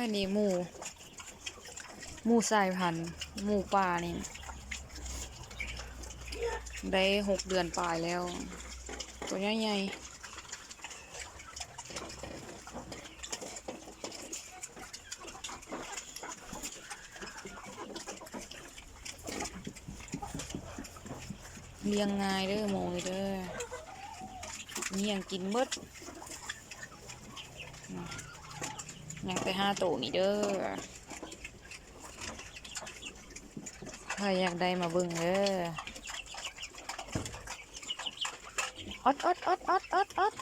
นี่หมูสายพันธุ์หมูป่านี่ได้6 เดือนปลายแล้วตัวใหญ่ๆเลี้ยงง่ายเด้อหมูนี่เด้อมีหยังกินหมดยังแต่5 ตัวนี่เด้อถ้าอยากได้มาเบิ่งเด้ออด